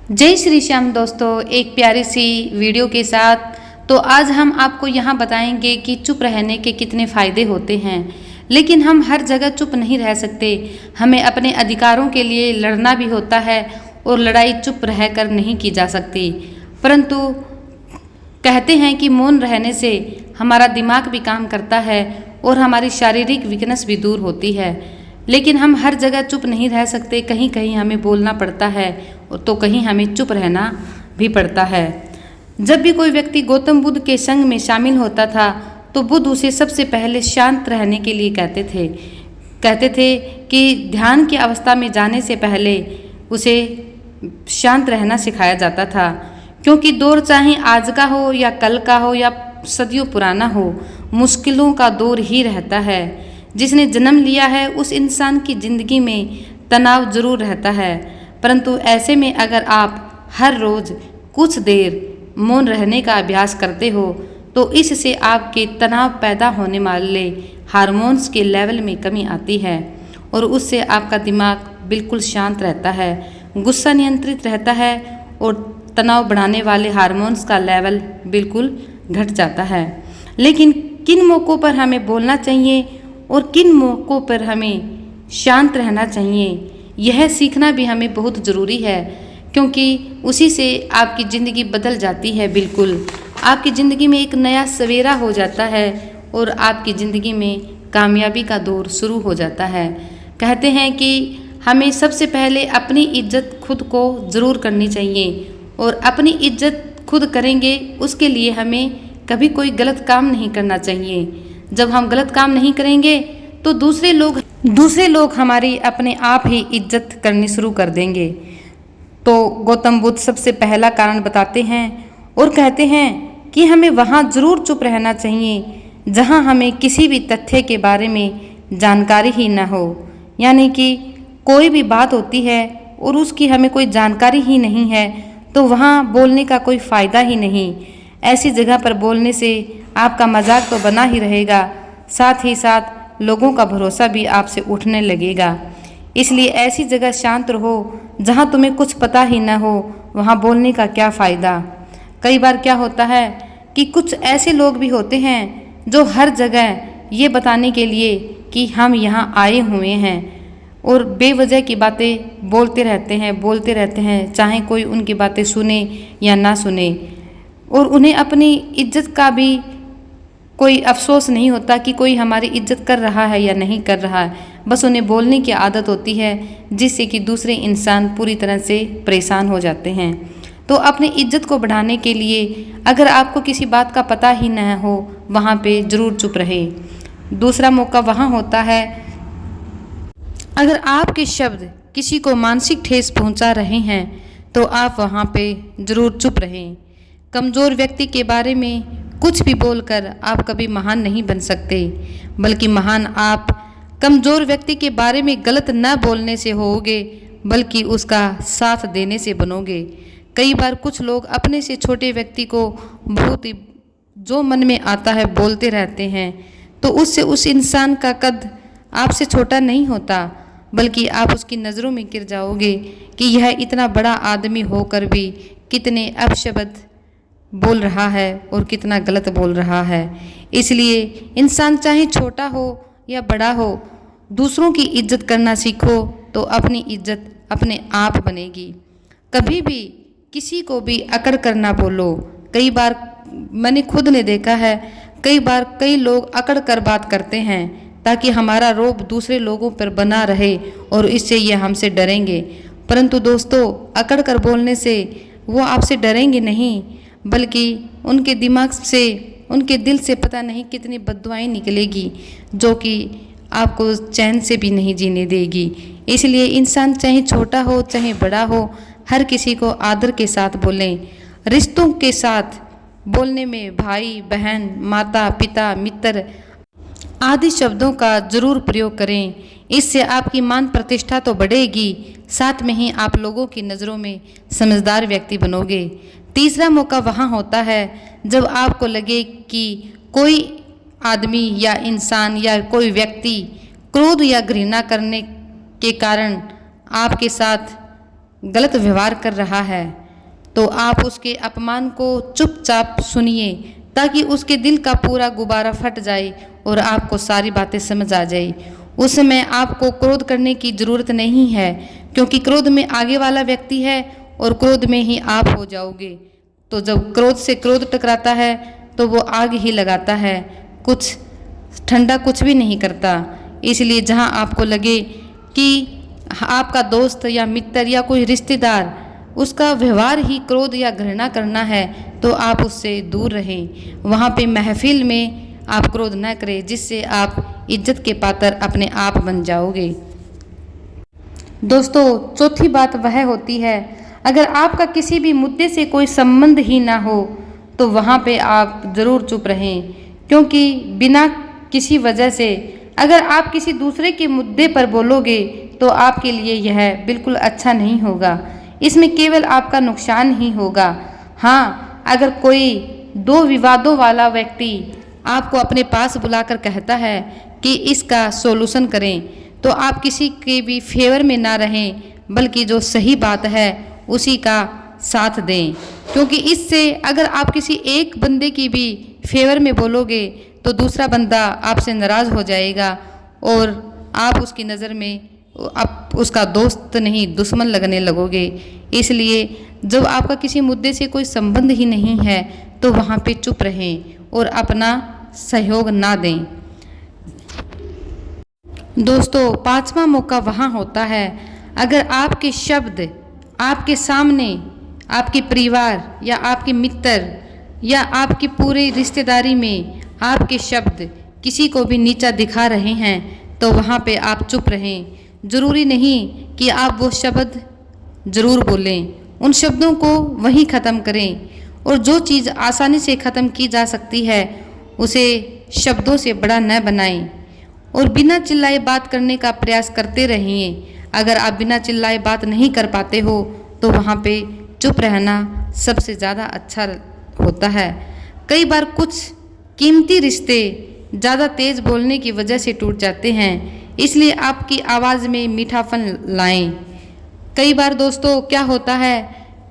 जय श्री श्याम दोस्तों, एक प्यारी सी वीडियो के साथ। तो आज हम आपको यहाँ बताएंगे कि चुप रहने के कितने फ़ायदे होते हैं। लेकिन हम हर जगह चुप नहीं रह सकते, हमें अपने अधिकारों के लिए लड़ना भी होता है और लड़ाई चुप रहकर नहीं की जा सकती। परंतु कहते हैं कि मौन रहने से हमारा दिमाग भी काम करता है और हमारी शारीरिक वीकनेस भी दूर होती है। लेकिन हम हर जगह चुप नहीं रह सकते, कहीं कहीं हमें बोलना पड़ता है तो कहीं हमें चुप रहना भी पड़ता है। जब भी कोई व्यक्ति गौतम बुद्ध के संग में शामिल होता था तो बुद्ध उसे सबसे पहले शांत रहने के लिए कहते थे कि ध्यान की अवस्था में जाने से पहले उसे शांत रहना सिखाया जाता था। क्योंकि दौर चाहे आज का हो या कल का हो या सदियों पुराना हो, मुश्किलों का दौर ही रहता है। जिसने जन्म लिया है उस इंसान की ज़िंदगी में तनाव जरूर रहता है, परंतु ऐसे में अगर आप हर रोज़ कुछ देर मौन रहने का अभ्यास करते हो तो इससे आपके तनाव पैदा होने वाले हार्मोन्स के लेवल में कमी आती है और उससे आपका दिमाग बिल्कुल शांत रहता है, गुस्सा नियंत्रित रहता है और तनाव बढ़ाने वाले हार्मोन्स का लेवल बिल्कुल घट जाता है। लेकिन किन मौक़ों पर हमें बोलना चाहिए और किन मौक़ों पर हमें शांत रहना चाहिए, यह सीखना भी हमें बहुत ज़रूरी है। क्योंकि उसी से आपकी ज़िंदगी बदल जाती है। बिल्कुल आपकी ज़िंदगी में एक नया सवेरा हो जाता है और आपकी ज़िंदगी में कामयाबी का दौर शुरू हो जाता है। कहते हैं कि हमें सबसे पहले अपनी इज्जत खुद को ज़रूर करनी चाहिए और अपनी इज्जत खुद करेंगे उसके लिए हमें कभी कोई गलत काम नहीं करना चाहिए। जब हम गलत काम नहीं करेंगे तो दूसरे लोग हमारी अपने आप ही इज्जत करनी शुरू कर देंगे। तो गौतम बुद्ध सबसे पहला कारण बताते हैं और कहते हैं कि हमें वहाँ ज़रूर चुप रहना चाहिए जहाँ हमें किसी भी तथ्य के बारे में जानकारी ही न हो। यानी कि कोई भी बात होती है और उसकी हमें कोई जानकारी ही नहीं है तो वहाँ बोलने का कोई फ़ायदा ही नहीं। ऐसी जगह पर बोलने से आपका मजाक तो बना ही रहेगा, साथ ही साथ लोगों का भरोसा भी आपसे उठने लगेगा। इसलिए ऐसी जगह शांत रहो जहाँ तुम्हें कुछ पता ही न हो, वहाँ बोलने का क्या फ़ायदा। कई बार क्या होता है कि कुछ ऐसे लोग भी होते हैं जो हर जगह ये बताने के लिए कि हम यहाँ आए हुए हैं और बेवजह की बातें बोलते रहते हैं, चाहे कोई उनकी बातें सुने या ना सुने। और उन्हें अपनी इज्जत का भी कोई अफसोस नहीं होता कि कोई हमारी इज्जत कर रहा है या नहीं कर रहा है। बस उन्हें बोलने की आदत होती है जिससे कि दूसरे इंसान पूरी तरह से परेशान हो जाते हैं। तो अपनी इज्जत को बढ़ाने के लिए अगर आपको किसी बात का पता ही न हो वहाँ पे ज़रूर चुप रहे। दूसरा मौका वहाँ होता है अगर आपके शब्द किसी को मानसिक ठेस पहुँचा रहे हैं तो आप वहाँ पे ज़रूर चुप रहें। कमज़ोर व्यक्ति के बारे में कुछ भी बोलकर आप कभी महान नहीं बन सकते, बल्कि महान आप कमज़ोर व्यक्ति के बारे में गलत न बोलने से होगे बल्कि उसका साथ देने से बनोगे। कई बार कुछ लोग अपने से छोटे व्यक्ति को बहुत ही जो मन में आता है बोलते रहते हैं, तो उससे उस इंसान का कद आपसे छोटा नहीं होता बल्कि आप उसकी नज़रों में गिर जाओगे कि यह इतना बड़ा आदमी होकर भी कितने अपशब्द बोल रहा है और कितना गलत बोल रहा है। इसलिए इंसान चाहे छोटा हो या बड़ा हो, दूसरों की इज्जत करना सीखो तो अपनी इज्जत अपने आप बनेगी। कभी भी किसी को भी अकड़ कर ना बोलो। कई बार मैंने खुद ने देखा है, कई बार कई लोग अकड़ कर बात करते हैं ताकि हमारा रौब दूसरे लोगों पर बना रहे और इससे ये हमसे डरेंगे। परंतु दोस्तों, अकड़ कर बोलने से वो आपसे डरेंगे नहीं बल्कि उनके दिमाग से, उनके दिल से पता नहीं कितनी बद्दुआएं निकलेगी जो कि आपको चैन से भी नहीं जीने देगी। इसलिए इंसान चाहे छोटा हो चाहे बड़ा हो, हर किसी को आदर के साथ बोलें। रिश्तों के साथ बोलने में भाई बहन, माता पिता, मित्र आदि शब्दों का ज़रूर प्रयोग करें। इससे आपकी मान प्रतिष्ठा तो बढ़ेगी, साथ में ही आप लोगों की नज़रों में समझदार व्यक्ति बनोगे। तीसरा मौका वहाँ होता है जब आपको लगे कि कोई आदमी या इंसान या कोई व्यक्ति क्रोध या घृणा करने के कारण आपके साथ गलत व्यवहार कर रहा है तो आप उसके अपमान को चुपचाप सुनिए, ताकि उसके दिल का पूरा गुब्बारा फट जाए और आपको सारी बातें समझ आ जाए। उस समय आपको क्रोध करने की ज़रूरत नहीं है, क्योंकि क्रोध में आगे वाला व्यक्ति है और क्रोध में ही आप हो जाओगे। तो जब क्रोध से क्रोध टकराता है तो वो आग ही लगाता है, कुछ ठंडा कुछ भी नहीं करता। इसलिए जहाँ आपको लगे कि आपका दोस्त या मित्र या कोई रिश्तेदार, उसका व्यवहार ही क्रोध या घृणा करना है, तो आप उससे दूर रहें। वहाँ पे महफिल में आप क्रोध न करें, जिससे आप इज्जत के पात्र अपने आप बन जाओगे। दोस्तों, चौथी बात वह होती है, अगर आपका किसी भी मुद्दे से कोई संबंध ही ना हो तो वहाँ पे आप ज़रूर चुप रहें, क्योंकि बिना किसी वजह से अगर आप किसी दूसरे के मुद्दे पर बोलोगे तो आपके लिए यह बिल्कुल अच्छा नहीं होगा। इसमें केवल आपका नुकसान ही होगा। हाँ, अगर कोई दो विवादों वाला व्यक्ति आपको अपने पास बुलाकर कहता है कि इसका सॉल्यूशन करें, तो आप किसी के भी फेवर में ना रहें, बल्कि जो सही बात है उसी का साथ दें। क्योंकि इससे अगर आप किसी एक बंदे की भी फेवर में बोलोगे तो दूसरा बंदा आपसे नाराज़ हो जाएगा और आप उसकी नज़र में आप उसका दोस्त नहीं दुश्मन लगने लगोगे। इसलिए जब आपका किसी मुद्दे से कोई संबंध ही नहीं है तो वहाँ पे चुप रहें और अपना सहयोग ना दें। दोस्तों, पांचवा मौका वहाँ होता है, अगर आपके शब्द आपके सामने आपके परिवार या आपके मित्र या आपकी पूरी रिश्तेदारी में आपके शब्द किसी को भी नीचा दिखा रहे हैं, तो वहाँ पे आप चुप रहें। ज़रूरी नहीं कि आप वो शब्द ज़रूर बोलें, उन शब्दों को वहीं ख़त्म करें। और जो चीज़ आसानी से ख़त्म की जा सकती है उसे शब्दों से बड़ा न बनाएं और बिना चिल्लाए बात करने का प्रयास करते रहिए। अगर आप बिना चिल्लाए बात नहीं कर पाते हो तो वहाँ पे चुप रहना सबसे ज़्यादा अच्छा होता है। कई बार कुछ कीमती रिश्ते ज़्यादा तेज़ बोलने की वजह से टूट जाते हैं, इसलिए आपकी आवाज़ में मीठापन लाएं। कई बार दोस्तों क्या होता है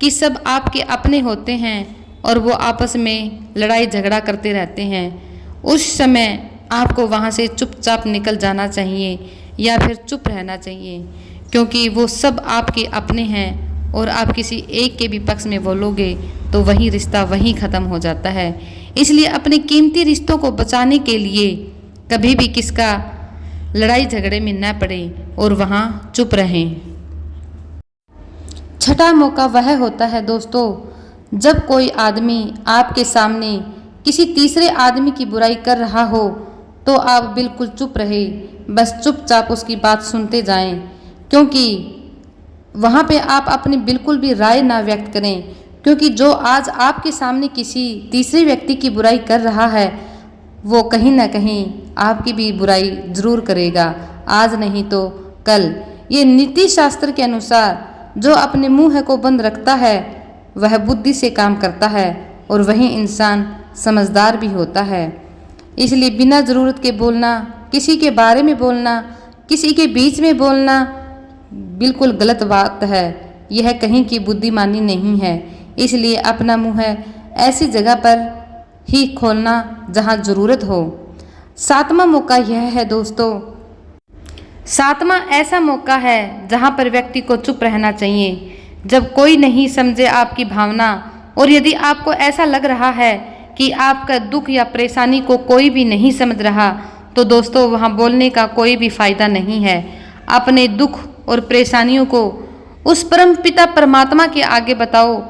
कि सब आपके अपने होते हैं और वो आपस में लड़ाई झगड़ा करते रहते हैं। उस समय आपको वहाँ से चुपचाप निकल जाना चाहिए या फिर चुप रहना चाहिए, क्योंकि वो सब आपके अपने हैं और आप किसी एक के भी पक्ष में बोलोगे तो वही रिश्ता वहीं ख़त्म हो जाता है। इसलिए अपने कीमती रिश्तों को बचाने के लिए कभी भी किसका लड़ाई झगड़े में न पड़े और वहाँ चुप रहें। छठा मौका वह होता है दोस्तों, जब कोई आदमी आपके सामने किसी तीसरे आदमी की बुराई कर रहा हो तो आप बिल्कुल चुप रहे, बस चुपचाप उसकी बात सुनते जाएं, क्योंकि वहाँ पे आप अपनी बिल्कुल भी राय ना व्यक्त करें। क्योंकि जो आज आपके सामने किसी तीसरे व्यक्ति की बुराई कर रहा है वो कहीं ना कहीं आपकी भी बुराई ज़रूर करेगा, आज नहीं तो कल। ये नीति शास्त्र के अनुसार जो अपने मुंह को बंद रखता है वह बुद्धि से काम करता है और वही इंसान समझदार भी होता है। इसलिए बिना ज़रूरत के बोलना, किसी के बारे में बोलना, किसी के बीच में बोलना बिल्कुल गलत बात है। यह कहीं की बुद्धिमानी नहीं है। इसलिए अपना मुंह ऐसी जगह पर ही खोलना जहां ज़रूरत हो। सातवां मौका यह है दोस्तों, सातवां ऐसा मौका है जहां पर व्यक्ति को चुप रहना चाहिए। जब कोई नहीं समझे आपकी भावना और यदि आपको ऐसा लग रहा है कि आपका दुख या परेशानी को कोई भी नहीं समझ रहा, तो दोस्तों वहाँ बोलने का कोई भी फ़ायदा नहीं है। अपने दुख और परेशानियों को उस परम पिता परमात्मा के आगे बताओ,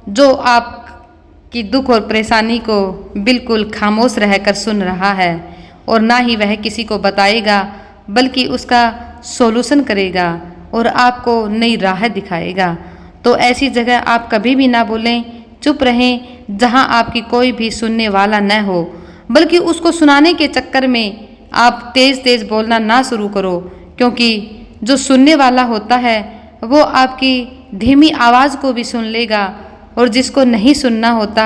जो आपकी दुख और परेशानी को बिल्कुल खामोश रहकर सुन रहा है और ना ही वह किसी को बताएगा, बल्कि उसका सॉल्यूशन करेगा और आपको नई राह दिखाएगा। तो ऐसी जगह आप कभी भी ना बोलें, चुप रहें, जहां आपकी कोई भी सुनने वाला न हो। बल्कि उसको सुनाने के चक्कर में आप तेज़ तेज़ बोलना ना शुरू करो, क्योंकि जो सुनने वाला होता है वो आपकी धीमी आवाज़ को भी सुन लेगा और जिसको नहीं सुनना होता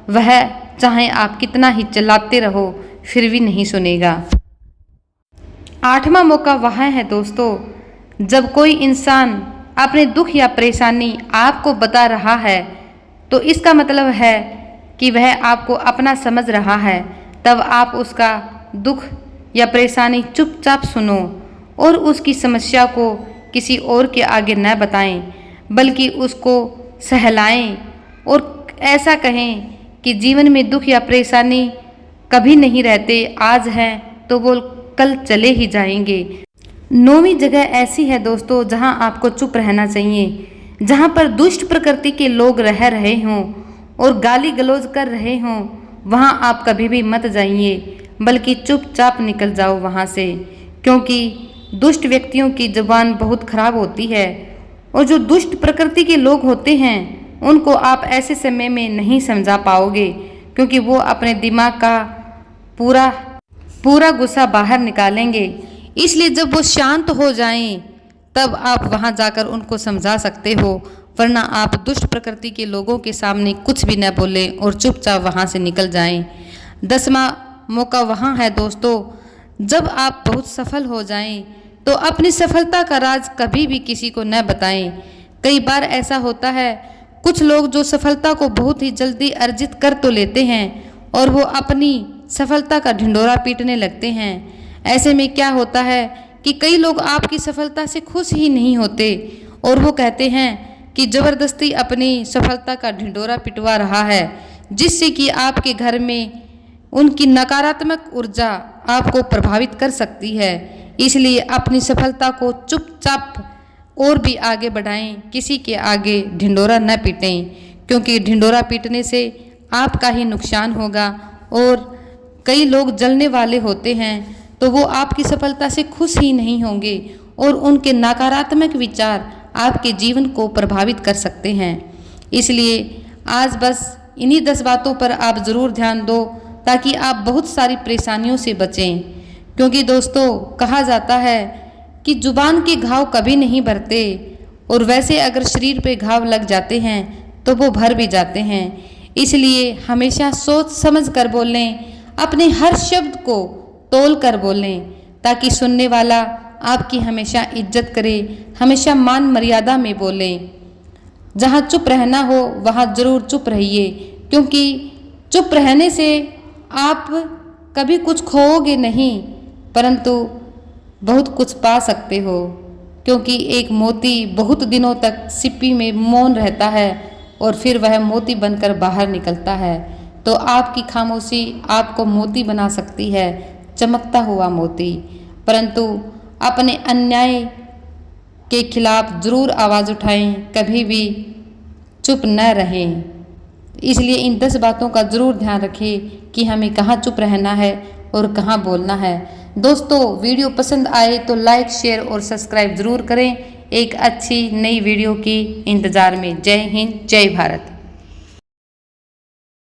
वह चाहे आप कितना ही चिल्लाते रहो फिर भी नहीं सुनेगा। आठवां मौका वह है दोस्तों, जब कोई इंसान अपने दुख या परेशानी आपको बता रहा है तो इसका मतलब है कि वह आपको अपना समझ रहा है। तब आप उसका दुख या परेशानी चुपचाप सुनो और उसकी समस्या को किसी और के आगे न बताएं, बल्कि उसको सहलाएं और ऐसा कहें कि जीवन में दुख या परेशानी कभी नहीं रहते, आज हैं तो वो कल चले ही जाएंगे। 9वीं जगह ऐसी है दोस्तों जहां आपको चुप रहना चाहिए। जहां पर दुष्ट प्रकृति के लोग रह रहे हों और गाली गलौज कर रहे हों, वहां आप कभी भी मत जाइए, बल्कि चुपचाप निकल जाओ वहां से, क्योंकि दुष्ट व्यक्तियों की जुबान बहुत खराब होती है। और जो दुष्ट प्रकृति के लोग होते हैं उनको आप ऐसे समय में नहीं समझा पाओगे, क्योंकि वो अपने दिमाग का पूरा गुस्सा बाहर निकालेंगे। इसलिए जब वो शांत हो जाएं तब आप वहां जाकर उनको समझा सकते हो, वरना आप दुष्ट प्रकृति के लोगों के सामने कुछ भी न बोलें और चुपचाप वहां से निकल जाएं। 10वां मौका वहां है दोस्तों जब आप बहुत सफल हो जाएं तो अपनी सफलता का राज कभी भी किसी को न बताएं। कई बार ऐसा होता है, कुछ लोग जो सफलता को बहुत ही जल्दी अर्जित कर तो लेते हैं और वो अपनी सफलता का ढिंढोरा पीटने लगते हैं। ऐसे में क्या होता है कि कई लोग आपकी सफलता से खुश ही नहीं होते और वो कहते हैं कि ज़बरदस्ती अपनी सफलता का ढिंढोरा पिटवा रहा है, जिससे कि आपके घर में उनकी नकारात्मक ऊर्जा आपको प्रभावित कर सकती है। इसलिए अपनी सफलता को चुपचाप और भी आगे बढ़ाएं, किसी के आगे ढिंढोरा न पीटें, क्योंकि ढिंढोरा पीटने से आपका ही नुकसान होगा। और कई लोग जलने वाले होते हैं तो वो आपकी सफलता से खुश ही नहीं होंगे और उनके नकारात्मक विचार आपके जीवन को प्रभावित कर सकते हैं। इसलिए आज बस इन्हीं 10 बातों पर आप ज़रूर ध्यान दो, ताकि आप बहुत सारी परेशानियों से बचें। क्योंकि दोस्तों कहा जाता है कि जुबान के घाव कभी नहीं भरते, और वैसे अगर शरीर पे घाव लग जाते हैं तो वो भर भी जाते हैं। इसलिए हमेशा सोच समझ कर बोलें, अपने हर शब्द को तोल कर बोलें, ताकि सुनने वाला आपकी हमेशा इज्जत करे, हमेशा मान मर्यादा में बोलें। जहाँ चुप रहना हो वहाँ ज़रूर चुप रहिए, क्योंकि चुप रहने से आप कभी कुछ खोओगे नहीं, परंतु बहुत कुछ पा सकते हो। क्योंकि एक मोती बहुत दिनों तक सिप्पी में मौन रहता है और फिर वह मोती बनकर बाहर निकलता है। तो आपकी खामोशी आपको मोती बना सकती है, चमकता हुआ मोती। परंतु अपने अन्याय के खिलाफ ज़रूर आवाज़ उठाएं, कभी भी चुप न रहें। इसलिए इन 10 बातों का ज़रूर ध्यान रखें कि हमें कहाँ चुप रहना है और कहाँ बोलना है। दोस्तों वीडियो पसंद आए तो लाइक, शेयर और सब्सक्राइब ज़रूर करें। एक अच्छी नई वीडियो की इंतज़ार में। जय हिंद, जय भारत।